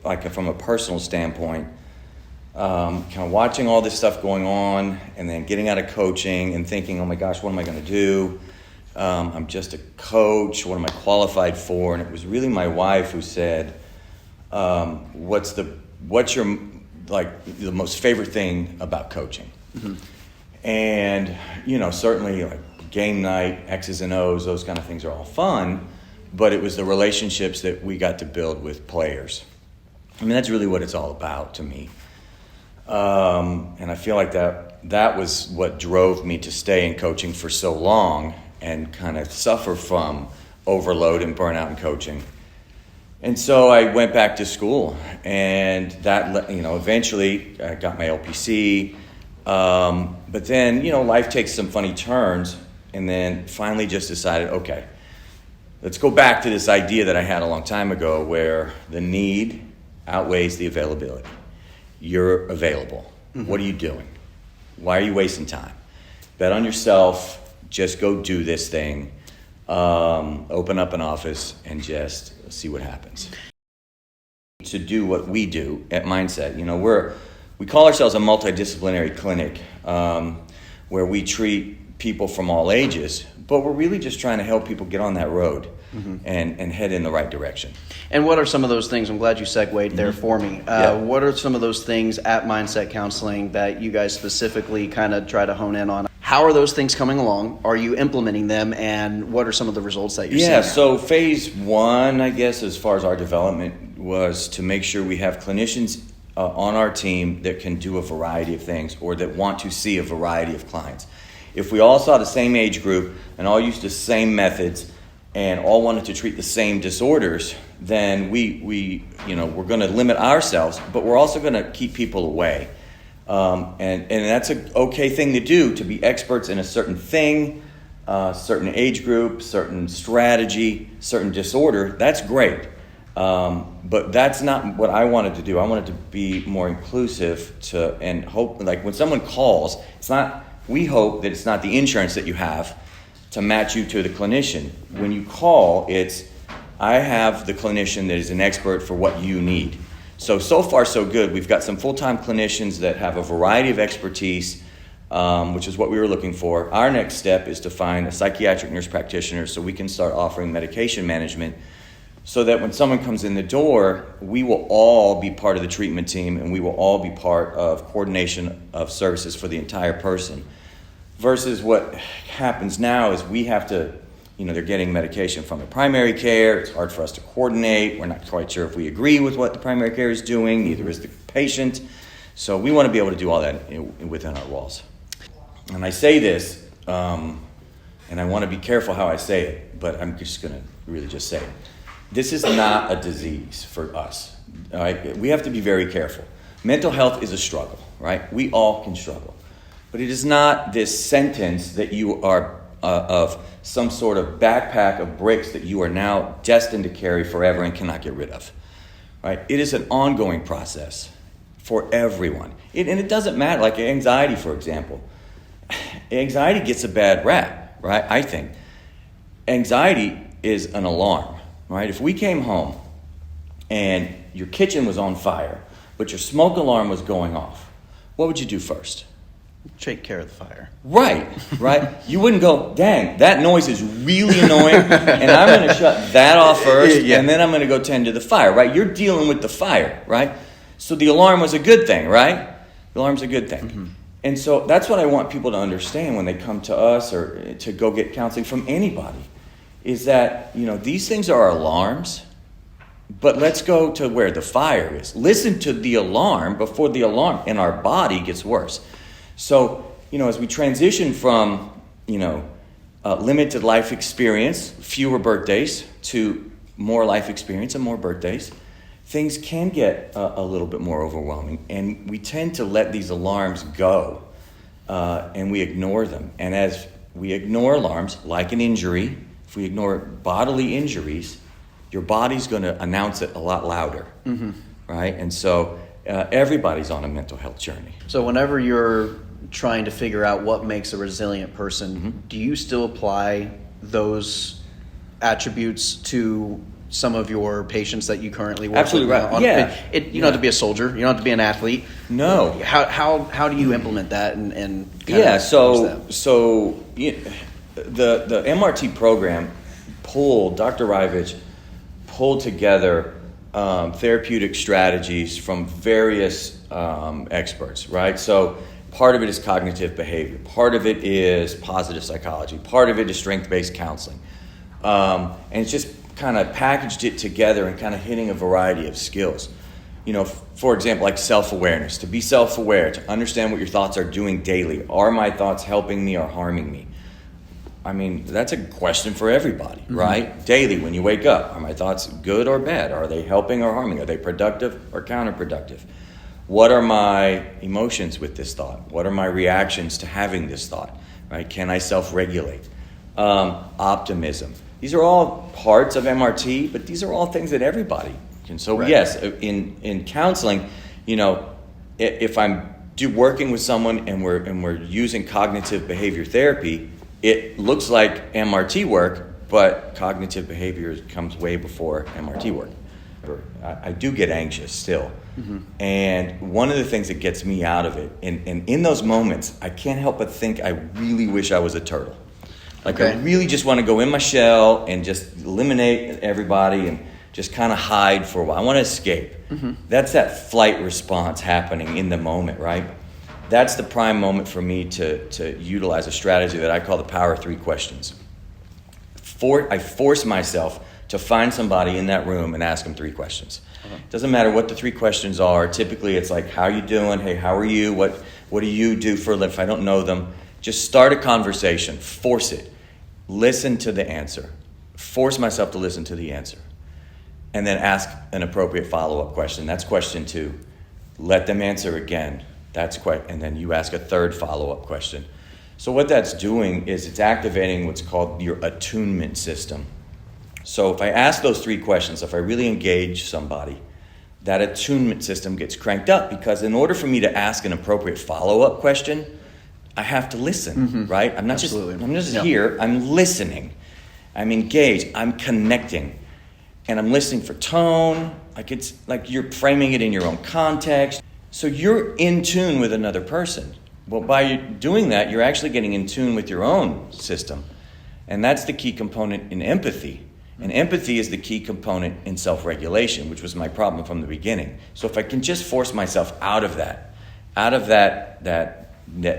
like from a personal standpoint, kind of watching all this stuff going on and then getting out of coaching and thinking, oh my gosh, what am I going to do? I'm just a coach. What am I qualified for? And it was really my wife who said, what's your like the most favorite thing about coaching? Mm-hmm. And, certainly like game night, X's and O's, those kind of things are all fun, but it was the relationships that we got to build with players. I mean, that's really what it's all about to me. And I feel like that was what drove me to stay in coaching for so long and kind of suffer from overload and burnout in coaching. And so I went back to school, and that, eventually I got my LPC. But then, life takes some funny turns, and then finally just decided, okay, let's go back to this idea that I had a long time ago where the need outweighs the availability. You're available. Mm-hmm. What are you doing? Why are you wasting time? Bet on yourself. Just go do this thing. Open up an office and just see what happens. To do what we do at Mindset, we call ourselves a multidisciplinary clinic where we treat people from all ages, but we're really just trying to help people get on that road. Mm-hmm. and head in the right direction. And what are some of those things? I'm glad you segued there for me. What are some of those things at Mindset Counseling that you guys specifically kind of try to hone in on? How are those things coming along? Are you implementing them? And what are some of the results that you're seeing? Yeah, so phase one, I guess, as far as our development was to make sure we have clinicians on our team that can do a variety of things or that want to see a variety of clients. If we all saw the same age group and all used the same methods and all wanted to treat the same disorders, then we're going to limit ourselves, but we're also going to keep people away. And that's an okay thing to do, to be experts in a certain thing, certain age group, certain strategy, certain disorder. That's great. But that's not what I wanted to do. I wanted to be more inclusive and hope, like when someone calls, we hope that it's not the insurance that you have to match you to the clinician. When you call, I have the clinician that is an expert for what you need. So far so good. We've got some full-time clinicians that have a variety of expertise, which is what we were looking for. Our next step is to find a psychiatric nurse practitioner so we can start offering medication management so that when someone comes in the door, we will all be part of the treatment team and we will all be part of coordination of services for the entire person. Versus what happens now is we have to, they're getting medication from the primary care. It's hard for us to coordinate. We're not quite sure if we agree with what the primary care is doing. Neither is the patient. So we want to be able to do all that within our walls. And I say this, and I want to be careful how I say it, but I'm just going to really just say it. This is not a disease for us. All right? We have to be very careful. Mental health is a struggle, right? We all can struggle. But it is not this sentence that you are of some sort of backpack of bricks that you are now destined to carry forever and cannot get rid of. Right? It is an ongoing process for everyone. And it doesn't matter, like anxiety, for example. Anxiety gets a bad rap, right? I think. Anxiety is an alarm, right? If we came home and your kitchen was on fire, but your smoke alarm was going off, what would you do first? Take care of the fire. Right. You wouldn't go, dang, that noise is really annoying, and I'm going to shut that off first, and then I'm going to go tend to the fire, right? You're dealing with the fire, right? So the alarm was a good thing, right? The alarm's a good thing. Mm-hmm. And so that's what I want people to understand when they come to us or to go get counseling from anybody, is that, these things are alarms, but let's go to where the fire is. Listen to the alarm before the alarm in our body gets worse. So, as we transition from, limited life experience, fewer birthdays, to more life experience and more birthdays, things can get a little bit more overwhelming. And we tend to let these alarms go, and we ignore them. And as we ignore alarms, like an injury, if we ignore bodily injuries, your body's going to announce it a lot louder, right? And so everybody's on a mental health journey. So whenever you're trying to figure out what makes a resilient person, do you still apply those attributes to some of your patients that you currently work Absolutely with? right. Yeah. You don't have to be a soldier. You don't have to be an athlete. No. How do you implement that and kind Yeah. of So the MRT program Dr. Avritt pulled together therapeutic strategies from various experts, right? So part of it is cognitive behavior. Part of it is positive psychology. Part of it is strength-based counseling. And it's just kind of packaged it together and kind of hitting a variety of skills. For example, like self-awareness, to be self-aware, to understand what your thoughts are doing daily. Are my thoughts helping me or harming me? I mean, that's a question for everybody, right? Daily, when you wake up, are my thoughts good or bad? Are they helping or harming? Are they productive or counterproductive? What are my emotions with this thought? What are my reactions to having this thought, right? Can I self-regulate? Optimism. These are all parts of MRT, but these are all things that everybody can. So yes, in counseling, if I'm working with someone and we're using cognitive behavior therapy, it looks like MRT work, but cognitive behavior comes way before MRT work. I do get anxious still. And one of the things that gets me out of it, and in those moments, I can't help but think I really wish I was a turtle. I really just want to go in my shell and just eliminate everybody and just kind of hide for a while. I want to escape. That's that flight response happening in the moment, right? That's the prime moment for me to utilize a strategy that I call the power of 3 questions. I force myself to find somebody in that room and ask them 3 questions. Doesn't matter what the 3 questions are. Typically it's like, how are you doing? Hey, how are you? What do you do for a living? If I don't know them, just start a conversation. Force it. Listen to the answer. Force myself to listen to the answer. And then ask an appropriate follow-up question. That's question 2. Let them answer again. And then you ask a third follow-up question. So what that's doing is it's activating what's called your attunement system. So if I ask those 3 questions, if I really engage somebody, that attunement system gets cranked up, because in order for me to ask an appropriate follow-up question, I have to listen, right? I'm not just here. I'm listening. I'm engaged. I'm connecting. And I'm listening for tone. It's like you're framing it in your own context. So you're in tune with another person. Well, by doing that, you're actually getting in tune with your own system. And that's the key component in empathy. And empathy is the key component in self-regulation, which was my problem from the beginning. So if I can just force myself out of that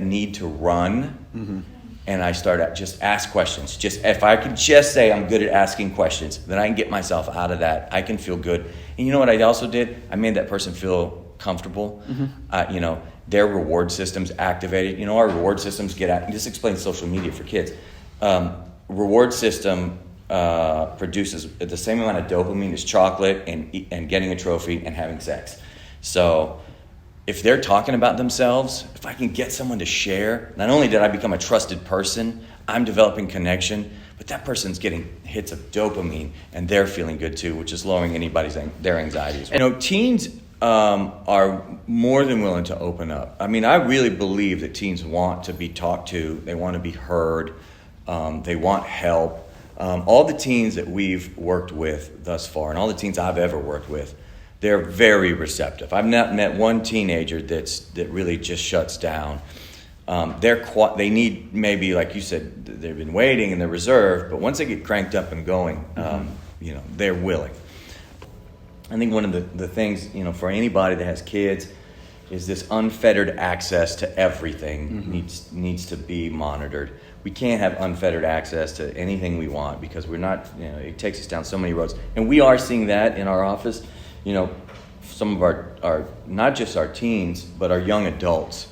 need to run, and I start at just ask questions. Just if I could just say I'm good at asking questions, then I can get myself out of that. I can feel good. And you know what I also did? I made that person feel comfortable. Their reward system's activated. Our reward systems just explain social media for kids. Reward system produces the same amount of dopamine as chocolate and getting a trophy and having sex. So if they're talking about themselves, if I can get someone to share, not only did I become a trusted person, I'm developing connection, but that person's getting hits of dopamine and they're feeling good too, which is lowering their anxiety as well. Teens are more than willing to open up. I mean, I really believe that teens want to be talked to, they want to be heard, they want help. All the teens that we've worked with thus far, and all the teens I've ever worked with, they're very receptive. I've not met one teenager that really just shuts down. They need, maybe like you said, they've been waiting and they're reserved, but once they get cranked up and going, they're willing. I think one of the things, for anybody that has kids, is this unfettered access to everything needs to be monitored. We can't have unfettered access to anything we want, because we're not, it takes us down so many roads. And we are seeing that in our office. Some of our not just our teens, but our young adults,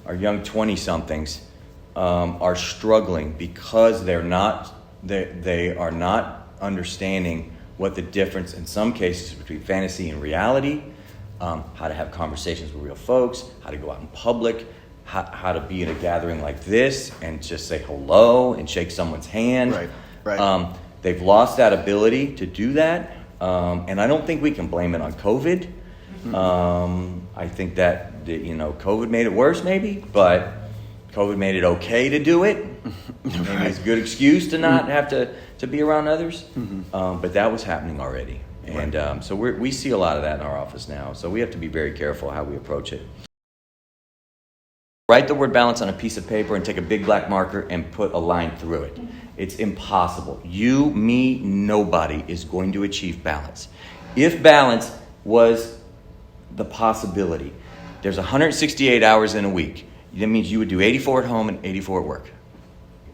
our young 20-somethings are struggling because they are not understanding what the difference in some cases between fantasy and reality, how to have conversations with real folks, how to go out in public, how to be in a gathering like this and just say hello and shake someone's hand. Right. They've lost that ability to do that, and I don't think we can blame it on COVID. I think that COVID made it worse maybe, but COVID made it okay to do it. Maybe it's a good excuse to not have to be around others. But that was happening already. And so we see a lot of that in our office now. So we have to be very careful how we approach it. Write the word balance on a piece of paper and take a big black marker and put a line through it. It's impossible. You, me, nobody is going to achieve balance. If balance was the possibility, there's 168 hours in a week. That means you would do 84 at home and 84 at work.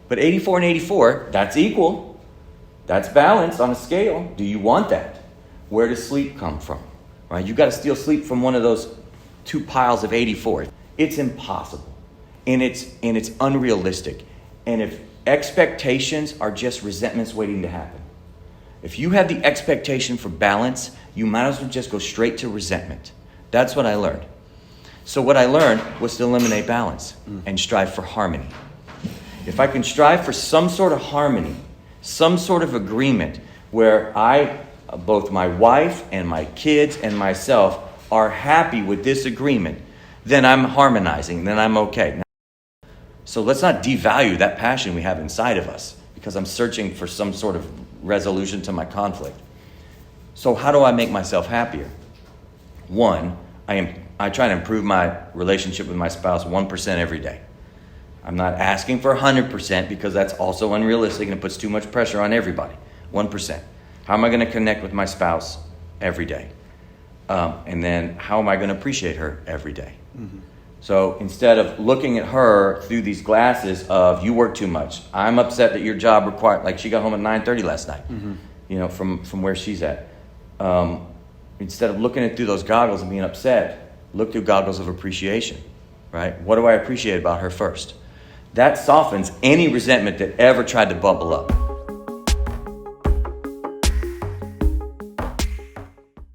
But 84 and 84, that's equal. That's balance on a scale. Do you want that? Where does sleep come from? Right? You've got to steal sleep from one of those two piles of 84. It's impossible. And it's unrealistic. And if expectations are just resentments waiting to happen, if you have the expectation for balance, you might as well just go straight to resentment. That's what I learned. So what I learned was to eliminate balance and strive for harmony. If I can strive for some sort of harmony, some sort of agreement where both my wife and my kids and myself are happy with this agreement, then I'm harmonizing, then I'm okay. So let's not devalue that passion we have inside of us because I'm searching for some sort of resolution to my conflict. So how do I make myself happier? One, I try to improve my relationship with my spouse 1% every day. I'm not asking for 100% because that's also unrealistic and it puts too much pressure on everybody. 1%. How am I going to connect with my spouse every day? And then how am I going to appreciate her every day? So instead of looking at her through these glasses of you work too much, I'm upset that your job required, like she got home at 9:30 last night, from where she's at. Instead of looking at through those goggles and being upset, look through goggles of appreciation, right? What do I appreciate about her first? That softens any resentment that ever tried to bubble up.